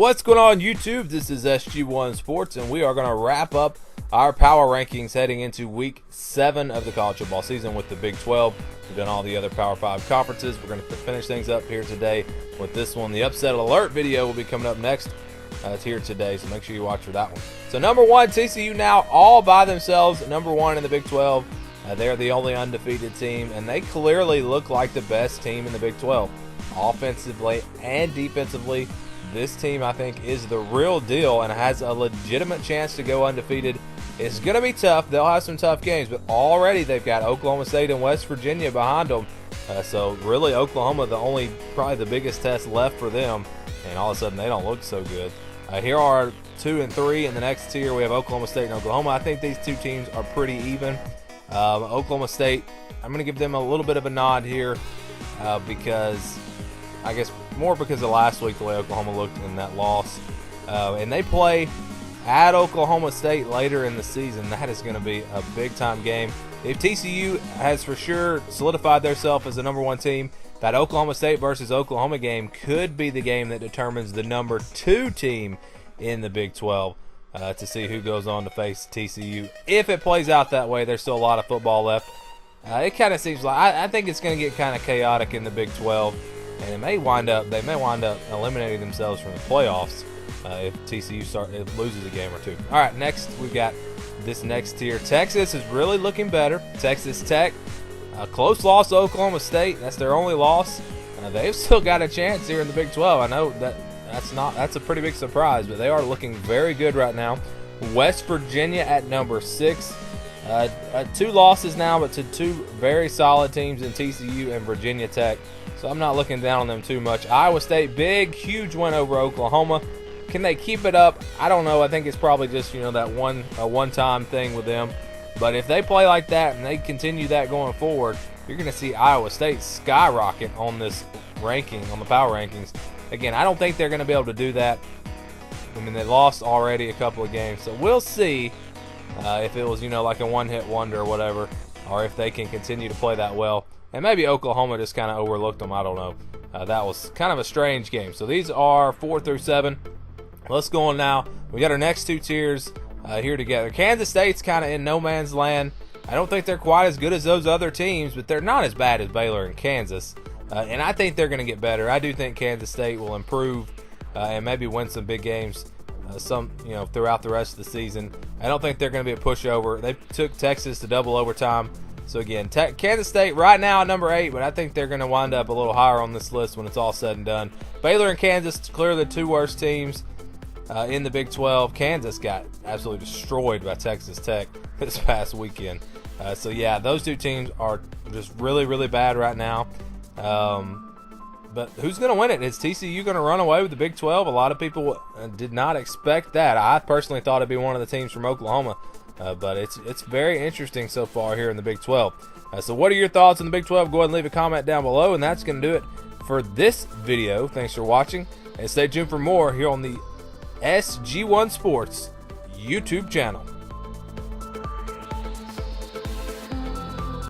What's going on YouTube? This is SG1 Sports, and we are going to wrap up our power rankings heading into week 7 of the college football season with the Big 12. We've done all the other Power 5 conferences. We're going to finish things up here today with this one. The upset alert video will be coming up next. It's here today, so make sure you watch for that one. So number 1, TCU now all by themselves, number 1 in the Big 12. They're the only undefeated team, and they clearly look like the best team in the Big 12. Offensively and defensively, this team, I think, is the real deal and has a legitimate chance to go undefeated. It's going to be tough. They'll have some tough games, but already they've got Oklahoma State and West Virginia behind them. So really, Oklahoma, probably the biggest test left for them, and all of a sudden they don't look so good. Here are 2 and 3 in the next tier. We have Oklahoma State and Oklahoma. I think these two teams are pretty even. Oklahoma State, I'm going to give them a little bit of a nod here because I guess more because of last week, the way Oklahoma looked in that loss. And they play at Oklahoma State later in the season. That is going to be a big-time game. If TCU has for sure solidified themselves as the number 1 team, that Oklahoma State versus Oklahoma game could be the game that determines the number 2 team in the Big 12 to see who goes on to face TCU. If it plays out that way, there's still a lot of football left. It kind of seems like I think it's going to get kind of chaotic in the Big 12. And they may wind up eliminating themselves from the playoffs if TCU loses a game or two. All right, next we've got this next tier. Texas is really looking better. Texas Tech, a close loss to Oklahoma State. That's their only loss. They've still got a chance here in the Big 12. I know that's a pretty big surprise, but they are looking very good right now. West Virginia at number 6. 2 losses now, but to 2 very solid teams in TCU and Virginia Tech. So I'm not looking down on them too much. Iowa State, huge win over Oklahoma. Can they keep it up? I don't know. I think it's probably just, that one-time thing with them. But if they play like that and they continue that going forward, you're going to see Iowa State skyrocket on this ranking, on the power rankings. Again, I don't think they're going to be able to do that. I mean, they lost already a couple of games. So we'll see if it was, like a one-hit wonder or whatever, or if they can continue to play that well. And maybe Oklahoma just kind of overlooked them. I don't know. That was kind of a strange game. So these are 4 through 7. Let's go on now. We got our next 2 tiers here together. Kansas State's kind of in no man's land. I don't think they're quite as good as those other teams, but they're not as bad as Baylor and Kansas. And I think they're going to get better. I do think Kansas State will improve and maybe win some big games throughout the rest of the season. I don't think they're going to be a pushover. They took Texas to double overtime. So again, Kansas State right now at number 8, but I think they're going to wind up a little higher on this list when it's all said and done. Baylor and Kansas, clearly the 2 worst teams in the Big 12. Kansas got absolutely destroyed by Texas Tech this past weekend. So yeah, those 2 teams are just really, really bad right now. But who's going to win it? Is TCU going to run away with the Big 12? A lot of people did not expect that. I personally thought it'd be one of the teams from Oklahoma. But it's very interesting so far here in the Big 12. So what are your thoughts on the Big 12? Go ahead and leave a comment down below, and that's going to do it for this video. Thanks for watching, and stay tuned for more here on the SG1 Sports YouTube channel.